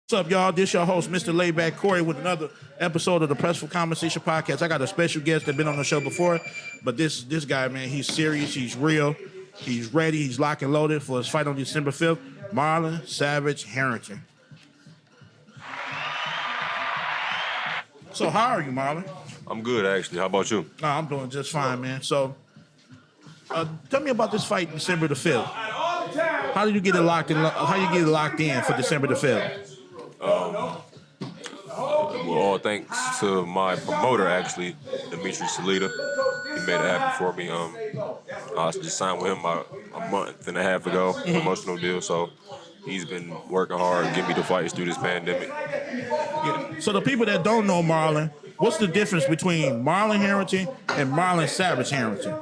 What's up, y'all? This your host, Mr. Layback Corey, with another episode of the Pressful Conversation podcast. I got a special guest that been on the show before, but this guy, man, he's serious, he's real, he's ready, he's locked and loaded for his fight on December 5th. Marlon Savage Harrington. So, how are you, Marlon? I'm good, actually. How about you? No, I'm doing just fine, man. So, tell me about this fight, December the 5th. How did you get it locked in? How you get it locked in for December the 5th? Well, all thanks to my promoter, actually, Dimitri Salita. He made it happen for me. I just signed with him about a month and a half ago, promotional deal. So he's been working hard, getting me the fights through this pandemic. Yeah. So the people that don't know Marlon, what's the difference between Marlon Harrington and Marlon Savage Harrington?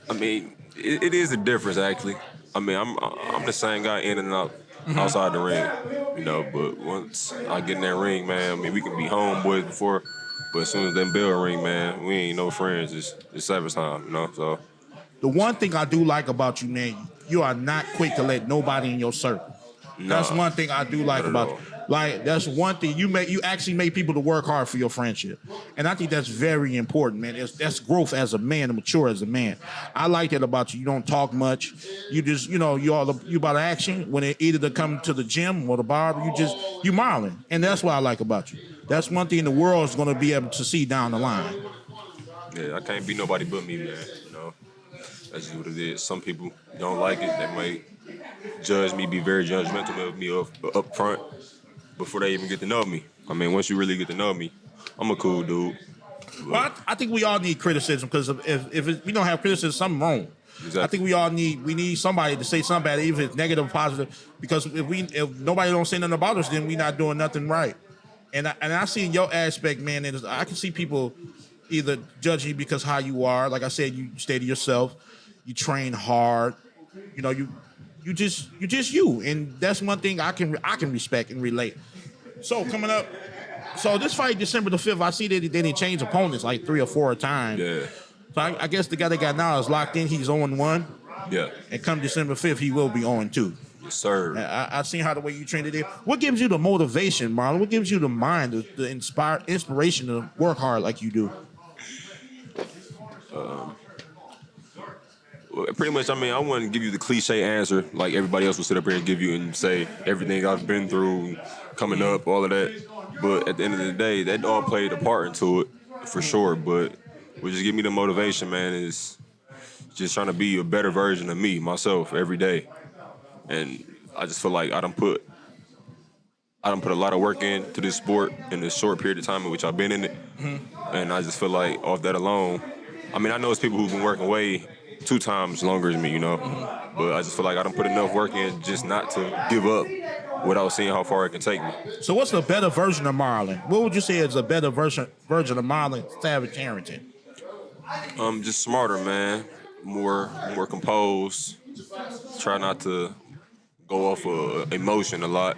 I mean, it is a difference, actually. I mean, I'm the same guy in and out outside the ring, you know. But once I get in that ring, man, I mean, we can be homeboys before, but as soon as that bell ring, man, we ain't no friends. It's service time, you know. So the one thing I do like about you, man, you are not quick to let nobody in your circle. That's one thing I do like about you. Like, that's one thing you actually make people to work hard for your friendship. And I think that's very important, man. That's growth as a man and mature as a man. I like that about you. You don't talk much. You just, you about action. When it either to come to the gym or the barber, you Marlon. And that's what I like about you. That's one thing the world is going to be able to see down the line. Yeah, I can't be nobody but me, man. You know, that's just what it is. Some people don't like it. They might judge me, be very judgmental of me up front before they even get to know me. I mean, once you really get to know me, I'm a cool dude. Well, I think we all need criticism, because if we don't have criticism, something wrong. Exactly. I think we need somebody to say something about it, even if it's negative or positive, because if nobody don't say nothing about us, then we not doing nothing right. And I see in your aspect, man, I can see people either judge you because how you are. Like I said, you stay to yourself, you train hard, you just you, and that's one thing I can respect and relate. So coming up, this fight December the 5th, I see that they changed opponents like 3 or 4 times. Yeah. So I guess the guy they got now is locked in. He's 0-1. Yeah. And come December 5th, he will be 0-2. Yes, sir. I've seen how the way you trained it. What gives you the motivation, Marlon? What gives you the mind, the inspiration to work hard like you do? Pretty much, I mean, I wouldn't give you the cliche answer like everybody else will sit up here and give you and say everything I've been through, coming up, all of that. But at the end of the day, that all played a part into it, for sure. But what just give me the motivation, man, is just trying to be a better version of me, myself, every day. And I just feel like I done put a lot of work into this sport in this short period of time in which I've been in it. Mm-hmm. And I just feel like off that alone, I mean, I know it's people who've been working way 2 times longer than me, you know. Mm-hmm. But I just feel like I done put enough work in just not to give up without seeing how far it can take me. So what's the better version of Marlon? What would you say is a better version of Marlon Savage Harrington? Just smarter, man. More composed. Try not to go off of emotion a lot.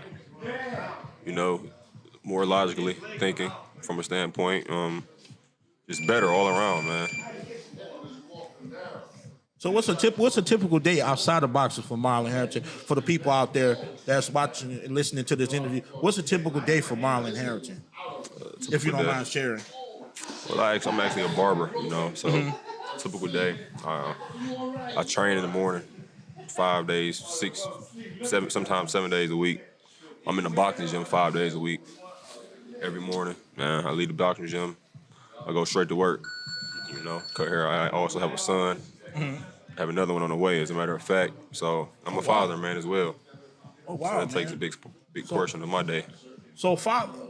You know, more logically thinking from a standpoint. Just better all around, man. So what's a typical day outside of boxing for Marlon Harrington? For the people out there that's watching and listening to this interview, what's a typical day for Marlon Harrington? If you don't mind sharing. Well, I'm actually a barber, you know, so typical day. I train in the morning, 5 days, 6, 7, sometimes 7 days a week. I'm in the boxing gym 5 days a week. Every morning, man, I leave the boxing gym. I go straight to work, you know, cut hair. I also have a son. Mm-hmm. I have another one on the way, as a matter of fact. So I'm a father, man, as well. Oh, wow, so that takes a big portion of my day. So,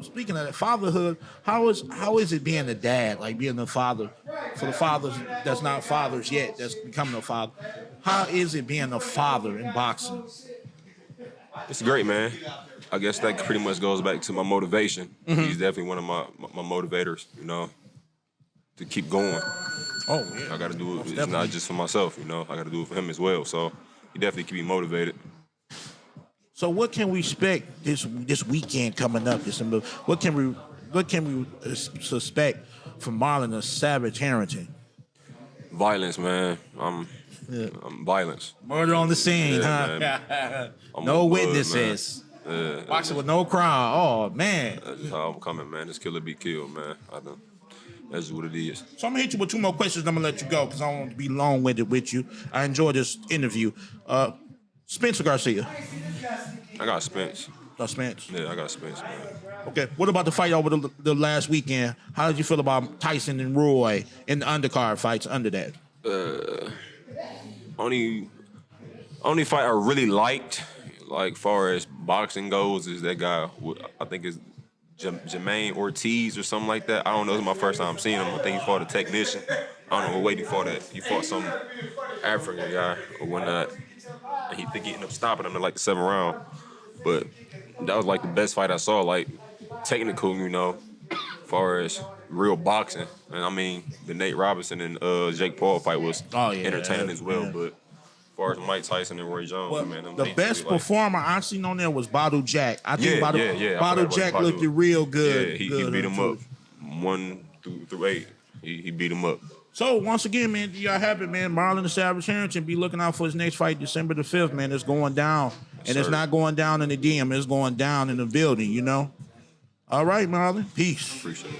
speaking of that, fatherhood, how is it being a dad, like being a father, for the fathers that's not fathers yet, that's becoming a father? How is it being a father in boxing? It's great, man. I guess that pretty much goes back to my motivation. Mm-hmm. He's definitely one of my motivators, you know, to keep going. Oh, yeah. I got to do it. It's not just for myself, you know. I got to do it for him as well. So he definitely keep me motivated. So what can we expect this weekend coming up? What can we suspect from Marlon Savage Harrington? Violence, man. I'm Violence. Murder on the scene, Yeah, huh? I'm No on blood, witnesses. Yeah, Boxing with no crowd. Oh man. that's just how I'm coming, man. This killer be killed, man. That's just what it is. So I'm gonna hit you with 2 more questions. I'm gonna let you go because I don't want to be long-winded with you. I enjoyed this interview. Spencer Garcia. I got Spence. Spence. Yeah, I got Spence, man. Okay. What about the fight over the last weekend? How did you feel about Tyson and Roy in the undercard fights under that? Only fight I really liked, like far as boxing goes, is that guy. I think is Jermaine Ortiz or something like that. I don't know. This is my first time seeing him. I think he fought a technician. I don't know what weight he fought at. He fought some African guy or whatnot. And he ended up stopping him in like the 7th round. But that was like the best fight I saw. Like technical, far as real boxing. And I mean, the Nate Robinson and Jake Paul fight was entertaining as well. Yeah. But as far as Mike Tyson and Roy Jones, Well, man, the best performer I seen on there was Badu Jack. I think Yeah, Badu Jack looked real good. Yeah, he good beat him up 1 through 8. He beat him up. So once again, man, y'all have it, man. Marlon the Savage Harrington, be looking out for his next fight, December the 5th, man. It's going down. And it's not going down in the DM, it's going down in the building, All right, Marlon. Peace. Appreciate it.